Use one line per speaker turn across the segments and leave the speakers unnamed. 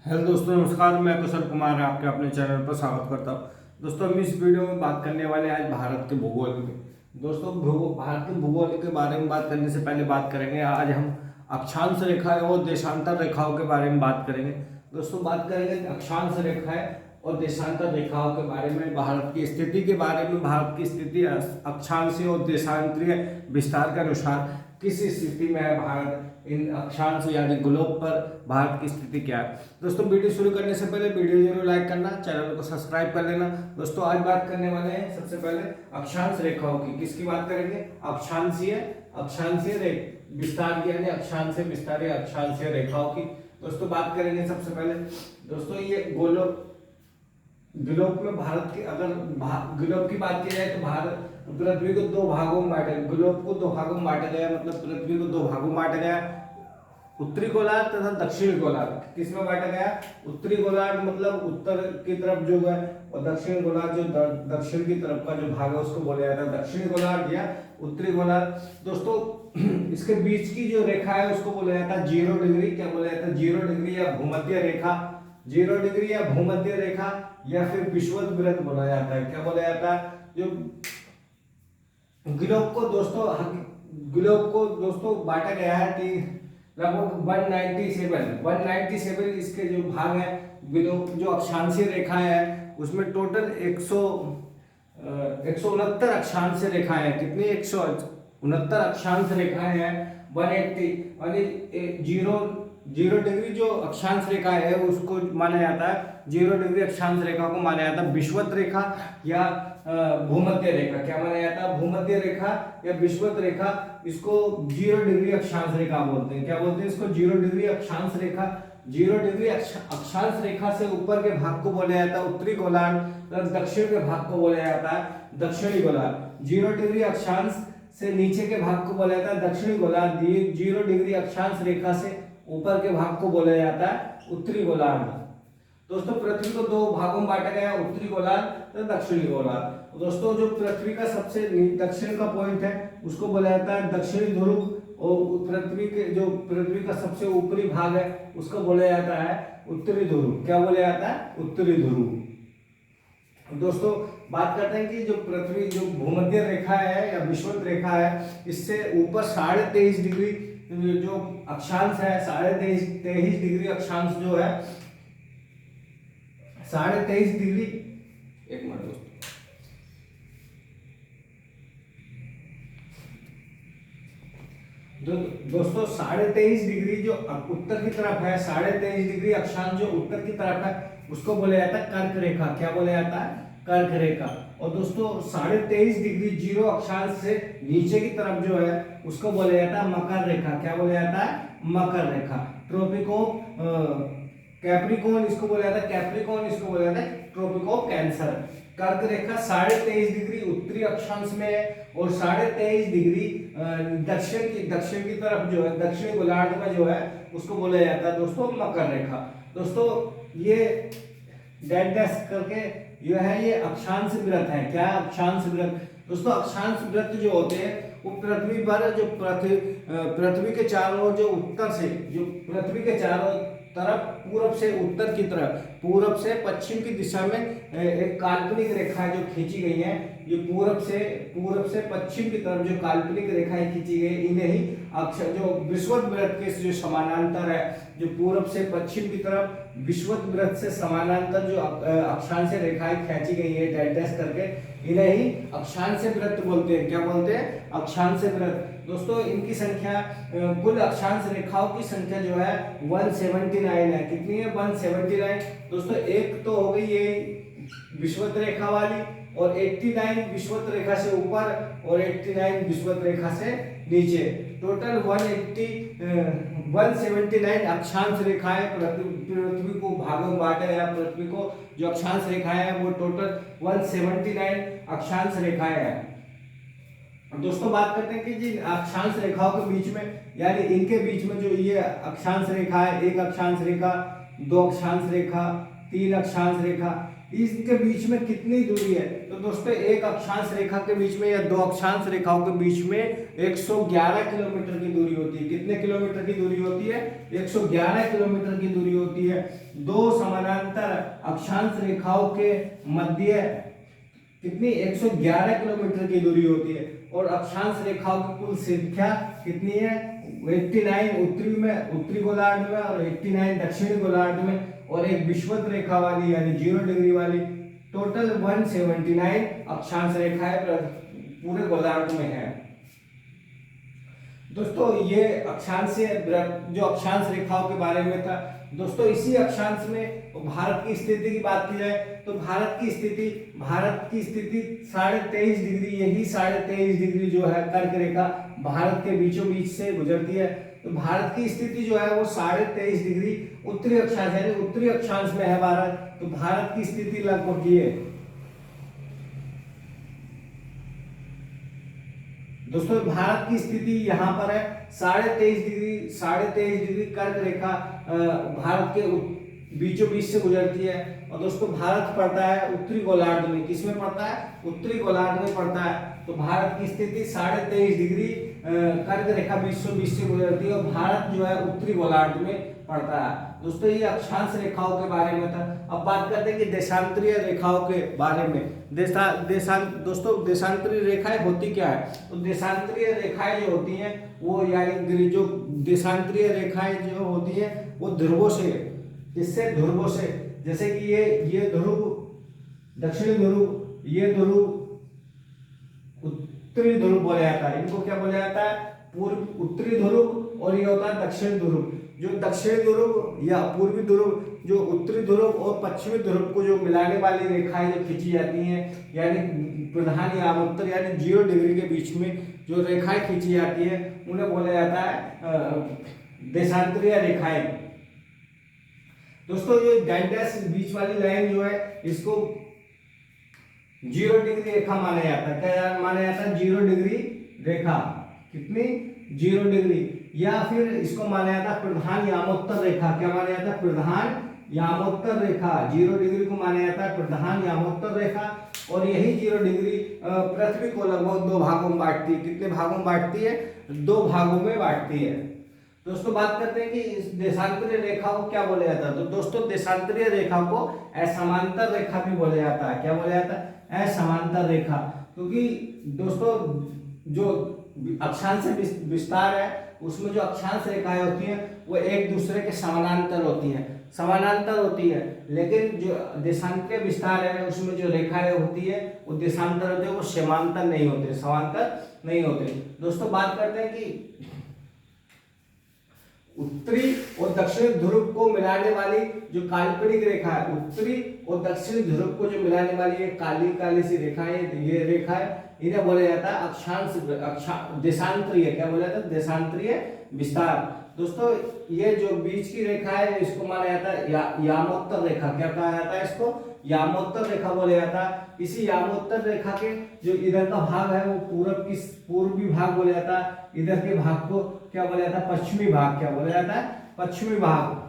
Hello दोस्तों, नमस्कार। मैं कुशल कुमार आपके अपने चैनल पर स्वागत करता हूँ। दोस्तों, हम इस वीडियो में बात करने वाले हैं आज भारत के भूगोल में। दोस्तों, भारत के भूगोल के बारे में बात करने से पहले बात करेंगे आज हम अक्षांश रेखाएं और देशांतर रेखाओं के बारे में बात करेंगे। दोस्तों, बात करेंगे अक्षांश रेखाएं और देशांतर रेखाओं के बारे में, भारत की स्थिति के बारे में। भारत की स्थिति अक्षांशीय और देशांतरीय विस्तार के अनुसार किस स्थिति में है भारत, इन अक्षांश यानी ग्लोब पर भारत की स्थिति क्या है। दोस्तों, वीडियो शुरू करने से पहले वीडियो जरूर लाइक करना, चैनल को सब्सक्राइब कर लेना। दोस्तों, आज बात करने वाले हैं सबसे पहले अक्षांश रेखाओं की। किसकी बात करेंगे? अक्षांशीय विस्तार की, यानी अक्षांशीय विस्तारीय अक्षांशीय रेखाओं की। दोस्तों, बात करेंगे सबसे पहले। दोस्तों, ये ग्लोब में भारत की, अगर ग्लोब की बात की जाए तो भारत पृथ्वी को दो भागों में बांटा, ग्लोब को दो भागों में बांटा गया, मतलब पृथ्वी को दो भागों में बांटा गया, उत्तरी गोलार्ध तथा दक्षिणी गोलार्ध। किसमें बांटा गया? उत्तरी गोलार्ध मतलब उत्तर की तरफ जो है, और दक्षिण गोलार्ध जो दक्षिण की तरफ का जो भाग है उसको बोला जाता है दक्षिणी गोलार्ध या उत्तरी गोलार्ध। दोस्तों, इसके बीच की जो रेखा है उसको बोला जाता है 0 डिग्री। क्या बोला जाता है? 0 डिग्री या भूमध्य रेखा। 0 डिग्री या भूमध्य रेखा या फिर विषुवत बोला जाता है। क्या बोला जाता है? जो ग्लोब को दोस्तों बांटा गया है लगभग 197 इसके जो भाग है ग्लोब, जो अक्षांशीय रेखाएं हैं उसमें टोटल 169 अक्षांशीय रेखाएं हैं। कितनी? 169 अक्षांश रेखाएं हैं। 180 यानी 0 डिग्री जो अक्षांश रेखा है उसको माना जाता है, 0 डिग्री अक्षांश रेखा को माना जाता है विषुवत रेखा या भूमध्य रेखा। क्या माना जाता है? भूमध्य रेखा या विषुवत रेखा। इसको 0 डिग्री अक्षांश रेखा बोलते हैं। क्या बोलते हैं इसको? 0 डिग्री अक्षांश रेखा। 0 डिग्री अक्षांश रेखा से ऊपर के भाग को बोला जाता है उत्तरी गोलार्ध, दक्षिण के भाग को बोला जाता है दक्षिणी गोलार्ध। 0 डिग्री अक्षांश से नीचे के भाग को बोला जाता है दक्षिणी गोलार्ध। 0 डिग्री अक्षांश रेखा से ऊपर के भाग को बोला जाता है उत्तरी गोलार्ध। दोस्तों, पृथ्वी को दो भागों में बांटा गया, उत्तरी गोलार्ध और दक्षिणी गोलार्ध। दोस्तों, जो पृथ्वी का सबसे दक्षिण का पॉइंट है उसको बोला जाता है दक्षिणी ध्रुव, और पृथ्वी का सबसे ऊपरी भाग है उसको बोला जाता है उत्तरी ध्रुव। क्या बोला जाता है? उत्तरी ध्रुव। दोस्तों, बात करते हैं कि जो पृथ्वी जो भूमध्य रेखा है या विषुवत रेखा है, इससे ऊपर 23.5 डिग्री जो अक्षांश है, 23.5 डिग्री अक्षांश जो है, 23.5 डिग्री, एक मिनट दोस्तों 23.5 डिग्री जो उत्तर की तरफ है, 23.5 डिग्री अक्षांश जो उत्तर की तरफ है उसको बोला जाता है कर्क रेखा। क्या बोला जाता है? कर्क रेखा। और दोस्तों, 23.5 डिग्री 0 अक्षांश से नीचे की तरफ जो है उसको बोला जाता है मकर रेखा। क्या बोला जाता है? मकर रेखा। कैप्रिकॉन इसको बोला जाता है, कैप्रिकॉन इसको बोला जाता है ट्रॉपिक ऑफ कैंसर। कर्क रेखा 23.5 डिग्री उत्तरी अक्षांश में है और 23.5 डिग्री दक्षिण की तरफ जो है, दक्षिणी गोलार्ध में जो है उसको बोला जाता है दोस्तों मकर रेखा। दोस्तों, ये डैश करके जो है ये अक्षांश वृत्त है। क्या? अक्षांश वृत्त। दोस्तों, अक्षांश वृत्त जो होते हैं वो पृथ्वी पर जो पृथ्वी के चारों ओर जो उत्तर से, जो पृथ्वी के चारों तरफ पूरब से उत्तर की तरफ, पूरब से पश्चिम की दिशा में एक काल्पनिक रेखा जो खींची गई है, ये पूरब से पश्चिम की तरफ जो काल्पनिक रेखाएं खींची गई, इन्हें ही जो विषुवत वृत्त के जो समानांतर है, जो पूरब से पश्चिम की तरफ विषुवत वृत्त से समानांतर जो अक्षांशीय रेखाएं खींची गई है डैश करके, इन्हें ही अक्षांशीय वृत्त बोलते हैं। क्या बोलते हैं? अक्षांशीय वृत्त। दोस्तों, इनकी संख्या, कुल अक्षांश रेखाओं की संख्या जो है 179 है। कितनी है? 179। दोस्तों, एक तो हो गई ये विषुवत रेखा वाली, और 89 विषुवत रेखा से ऊपर और 89 विषुवत रेखा से नीचे। टोटल 179 अक्षांश रेखाएं पृथ्वी को भागों में बांटा गया। पृथ्वी को जो अक्षांश रेखाएं हैं वो टोटल 179 अक्षांश रेखाएं हैं। दोस्तों, बात करते हैं कि जी अक्षांश रेखाओं के बीच में, यानी इनके बीच में जो ये अक्षांश रेखा है, एक अक्षांश रेखा, दो अक्षांश रेखा, तीन अक्षांश रेखा, इसके बीच में कितनी दूरी है? तो दोस्तों एक अक्षांश रेखा के बीच में या दो अक्षांश रेखाओं के बीच में 111 किलोमीटर की दूरी होती है। कितने किलोमीटर की दूरी होती है? 111 किलोमीटर की दूरी होती है। दो समानांतर अक्षांश रेखाओं के मध्य कितनी 111 किलोमीटर की दूरी होती है। और अक्षांश रेखाओं की कुल संख्या कितनी है? 89 उत्तरी गोलार्ध में और 89 दक्षिणी गोलार्ध में, और एक विषुवत रेखा वाली यानी 0 डिग्री वाली। टोटल 179 अक्षांश रेखाएं पूरे गोलार्ध में है। दोस्तों ये अक्षांश जो अक्षांश रेखाओं के बारे में था। दोस्तों इसी अक्षांश में भारत की स्थिति की बात की जाए तो भारत की स्थिति 23.5 डिग्री, यही 23.5 डिग्री जो है कर्क रेखा भारत के बीचों बीच से गुजरती है। तो भारत की स्थिति जो है वो 23.5 डिग्री उत्तरी अक्षांश यानी उत्तरी अक्षांश में है भारत। तो भारत की स्थिति लगभग ये दोस्तों भारत की स्थिति यहाँ पर है 23.5 डिग्री कर्क रेखा भारत के बीचों बीच से गुजरती है। और दोस्तों भारत पड़ता है उत्तरी गोलार्ध में। किसमें पड़ता है? उत्तरी गोलार्ध में पड़ता है। तो भारत की स्थिति 23.5 डिग्री कर्क रेखा बीचों बीच से गुजरती है और भारत जो है उत्तरी गोलार्ध में पड़ता है। दोस्तों ये अक्षांश रेखाओं के बारे में था। अब बात करते हैं कि देशांतरीय रेखाओं के बारे में। दोस्तों देशांतरीय रेखाएं होती क्या है? तो देशांतरीय रेखाएं जो होती हैं वो यानी जो देशांतरीय रेखाएं जो होती हैं वो ध्रुवों से, इससे ध्रुवों से, जैसे कि ये ध्रुव दक्षिणी ध्रुव, ये ध्रुव उत्तरी ध्रुव बोला जाता है। इनको क्या बोला जाता है? पूर्व उत्तरी ध्रुव, और ये होता है दक्षिणी ध्रुव। जो दक्षिणी ध्रुव या पूर्वी ध्रुव, जो उत्तरी ध्रुव और पश्चिमी ध्रुव को जो मिलाने वाली रेखाएं जो खींची जाती हैं यानी प्रधान यामोत्तर यानी 0 डिग्री के बीच में जो रेखाएं खींची जाती है उन्हें बोला जाता है देशांतरीय रेखाएं। दोस्तों ये डैश बीच वाली लाइन जो है इसको 0 डिग्री रेखा माना जाता है। क्या माना जाता है? 0 डिग्री रेखा। कितनी? 0 डिग्री। या फिर इसको माना जाता है प्रधान यामोत्तर रेखा। क्या माना जाता है? प्रधान यामोत्तर रेखा। 0 डिग्री को माना जाता है प्रधान यामोत्तर रेखा। और यही 0 डिग्री पृथ्वी को लगभग 2 भागों में बांटती है। कितने भागों में बांटती है? 2 भागों में बांटती है। दोस्तों बात करते हैं कि इस देशांतरीय रेखा को क्या बोला जाता है। तो दोस्तों देशांतरीय रेखा को असमांतर रेखा भी बोला जाता है। क्या बोला जाता है? असमांतर रेखा। क्योंकि दोस्तों जो अक्षांश विस्तार है उसमें जो अक्षांश रेखाएं होती हैं वो एक दूसरे के समानांतर होती है, लेकिन जो देशांतरीय विस्तार है उसमें जो रेखाएं होती है वो देशांतर होते हैं, वो समांतर नहीं होते, समांतर नहीं होते। दोस्तों बात करते हैं कि उत्तरी और दक्षिणी ध्रुव को मिलाने वाली जो काल्पनिक रेखा है, उत्तरी और दक्षिणी ध्रुव को जो मिलाने वाली ये काली काली सी रेखाएं, ये रेखाएं इन्हें बोला जाता है अक्षांश देशांतरीय। क्या बोला जाता है? देशांतरीय विस्तार। दोस्तों ये जो बीच की रेखा है इसको माना जाता है यामोत्तर रेखा। क्या कहा जाता है? इसको यामोत्तर रेखा बोला जाता है। इसी यामोत्तर रेखा के जो इधर का भाग है वो पूर्वी भाग बोला जाता है। इधर के भाग को क्या बोला जाता है? पश्चिमी भाग। क्या बोला जाता है? पश्चिमी भाग।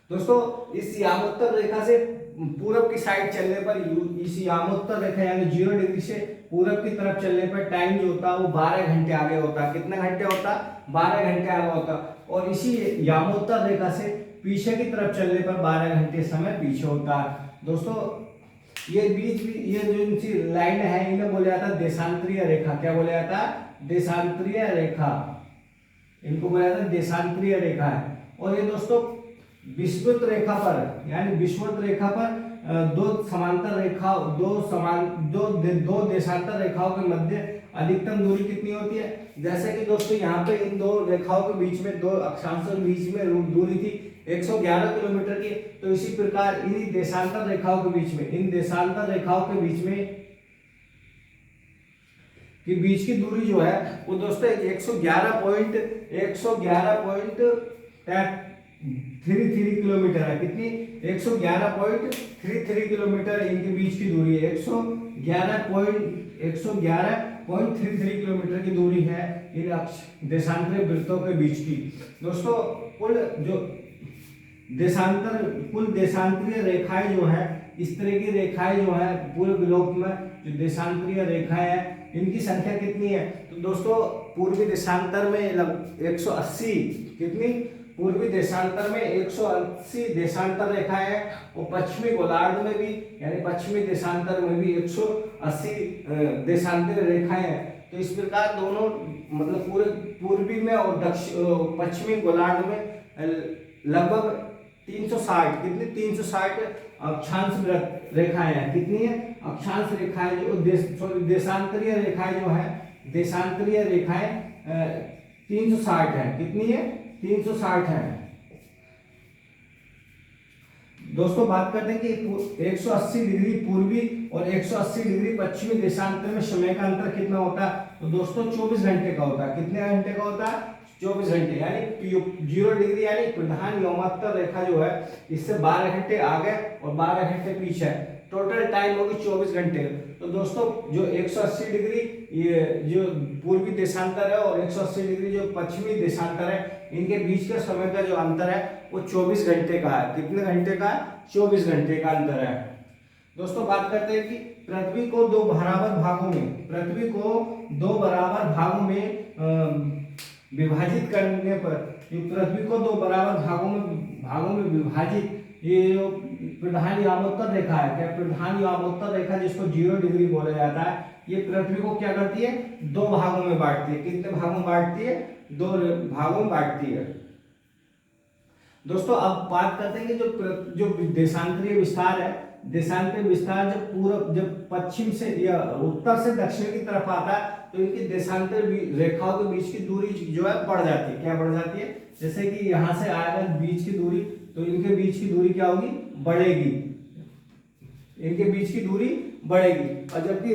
दोस्तों इस यामोत्तर रेखा से पूरब की साइड चलने पर, इस यामोत्तर रेखा यानी 0 डिग्री से पूरब की तरफ चलने पर टाइम जो होता है वो 12 घंटे आगे होता है। कितने घंटे होता है? 12 घंटे आगे होता है। और इसी यामोत्तर रेखा से पीछे की तरफ चलने पर 12 घंटे समय पीछे होता है। दोस्तों ये ये जो इनकी लाइन है इन्हें बोला जाता है देशांतरीय रेखा। क्या बोला जाता है? देशांतरीय रेखा। इनको बोला जाता है देशांतरीय रेखा है। और ये दोस्तों विषुवत रेखा पर यानी विषुवत रेखा पर दो समांतर रेखा दो देशांतर रेखाओं के मध्य अधिकतम दूरी कितनी होती है? जैसे कि दोस्तों यहाँ पे इन दो रेखाओं के बीच में, दो अक्षांशों के बीच में दूरी थी 111 किलोमीटर की। तो इसी प्रकार इन देशांतर रेखाओं के बीच में, इन देशांतर रेखाओं के बीच में की बीच की दूरी जो है वो दोस्तों 111.33 किलोमीटर है। कितनी? 111.33 किलोमीटर इनके बीच की दूरी है। 111.33 किलोमीटर की दूरी है इन देशांतरीय वृत्तों के बीच की। दोस्तों कुल जो देशांतर कुल देशांतरीय रेखाएं जो है, इस तरह की रेखाएं जो है पूरे ग्लोब में जो देशांतरीय रेखाएं हैं इनकी संख्या कितनी है? तो दोस्तों पूर्वी देशांतर में 180 कितनी, पूर्वी देशांतर में 180 देशांतर रेखाएं हैं और पश्चिमी गोलार्ध में भी यानी पश्चिमी देशांतर में भी 180 देशांतर रेखाएं हैं। तो इस प्रकार दोनों मतलब पूरे पूर्वी में और पश्चिमी गोलार्ध में लगभग 360 कितनी 360 अक्षांश रेखाएं हैं। कितनी है? अक्षांश रेखाएं जो देशांतरीय रेखाएं जो है, देशांतरीय रेखाएं 360 है। कितनी है? 360 है। दोस्तों बात करते हैं कि 180 डिग्री पूर्वी और 180 डिग्री पश्चिमी देशांतर में समय का अंतर कितना होता है? तो दोस्तों 24 घंटे का होता है। कितने घंटे का होता है? 24 घंटे। यानी 0 डिग्री यानी प्रधान व्योमोत्तर रेखा जो है इससे 12 घंटे आगे और 12 घंटे पीछे है। टोटल टाइम होगी 24 घंटे। तो दोस्तों जो 180 डिग्री ये जो पूर्वी देशांतर है और 180 डिग्री जो पश्चिमी देशांतर है, इनके बीच का समय का जो अंतर है वो 24 घंटे का है। कितने घंटे का है? 24 घंटे का अंतर है। दोस्तों बात करते हैं कि पृथ्वी को दो बराबर भागों में विभाजित करने पर, पृथ्वी को दो बराबर भागों में विभाजित ये जो प्रधान व्योमोत्तर रेखा है, क्या प्रधान व्योमोत्तर रेखा जिसको 0 डिग्री बोला जाता है, ये पृथ्वी को क्या करती है? 2 भागों में बांटती है। कितने भागों में बांटती है? 2 भागों में बांटती है। दोस्तों अब बात करते हैं कि जो देशांतरीय विस्तार है, देशांतरीय विस्तार जब पश्चिम से या उत्तर से दक्षिण की तरफ आता है तो इनकी देशांतर रेखाओं के बीच की दूरी जो है बढ़ जाती है। क्या बढ़ जाती है? जैसे कि यहाँ से आएगा बीच की दूरी, तो इनके बीच की दूरी क्या होगी? बढ़ेगी। इनके बीच की दूरी बढ़ेगी। और जबकि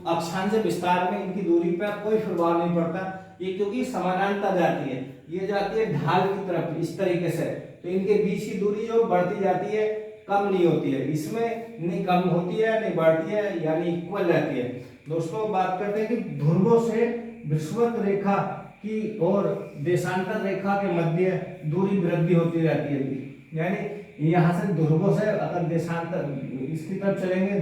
अक्षांश विस्तार में इनकी दूरी पर कोई प्रभाव नहीं पड़ता, ये क्योंकि समानांतर जाती है, ये जाती है ढाल की तरफ इस तरीके से, तो इनके बीच की दूरी जो बढ़ती जाती है, कम नहीं होती है। इसमें नहीं कम होती है नहीं बढ़ती है, यानी इक्वल रहती है। दोस्तों बात करते हैं कि ध्रुवों से विषुवत रेखा की और देशांतर रेखा के मध्य दूरी वृद्धि होती रहती है। यानी यहाँ से ध्रुवों से अगर देशांतर इसकी तरफ चलेंगे,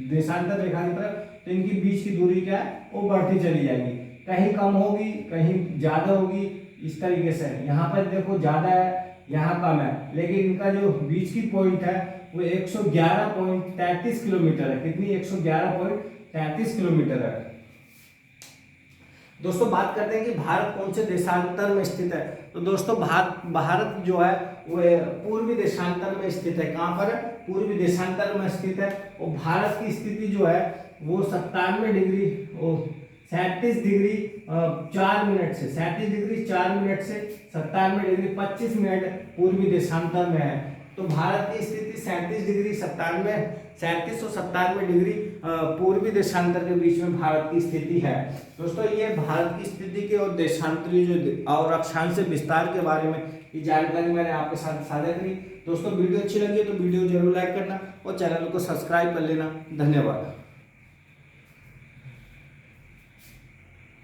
देशांतर रेखा की तरफ, तो इनकी बीच की दूरी क्या है? वो बढ़ती चली जाएगी। कहीं कम होगी, कहीं ज्यादा होगी, इस तरीके से। यहाँ पर देखो ज्यादा है, यहाँ कम है, लेकिन इनका जो बीच की पॉइंट है वो 111.33 किलोमीटर है। कितनी? 111.33 किलोमीटर है। दोस्तों बात करते हैं कि भारत कौन से देशांतर में स्थित है। तो दोस्तों भारत जो है वो पूर्वी देशांतर में स्थित है। कहाँ पर है? पूर्वी देशांतर में स्थित है। और भारत की स्थिति जो है वो 97 डिग्री और 37 डिग्री 4 मिनट से 37 डिग्री 4 मिनट से 97 डिग्री 25 मिनट पूर्वी देशांतर में है। तो भारत की स्थिति 37 डिग्री 37 और 97 डिग्री पूर्वी देशांतर के बीच में भारत की स्थिति है। दोस्तों ये भारत की स्थिति के और देशांतरीय जो और अक्षांश विस्तार के बारे में ये जानकारी मैंने आपके साथ साझा करी। दोस्तों वीडियो अच्छी लगी तो वीडियो जरूर लाइक करना और चैनल को सब्सक्राइब कर लेना। धन्यवाद।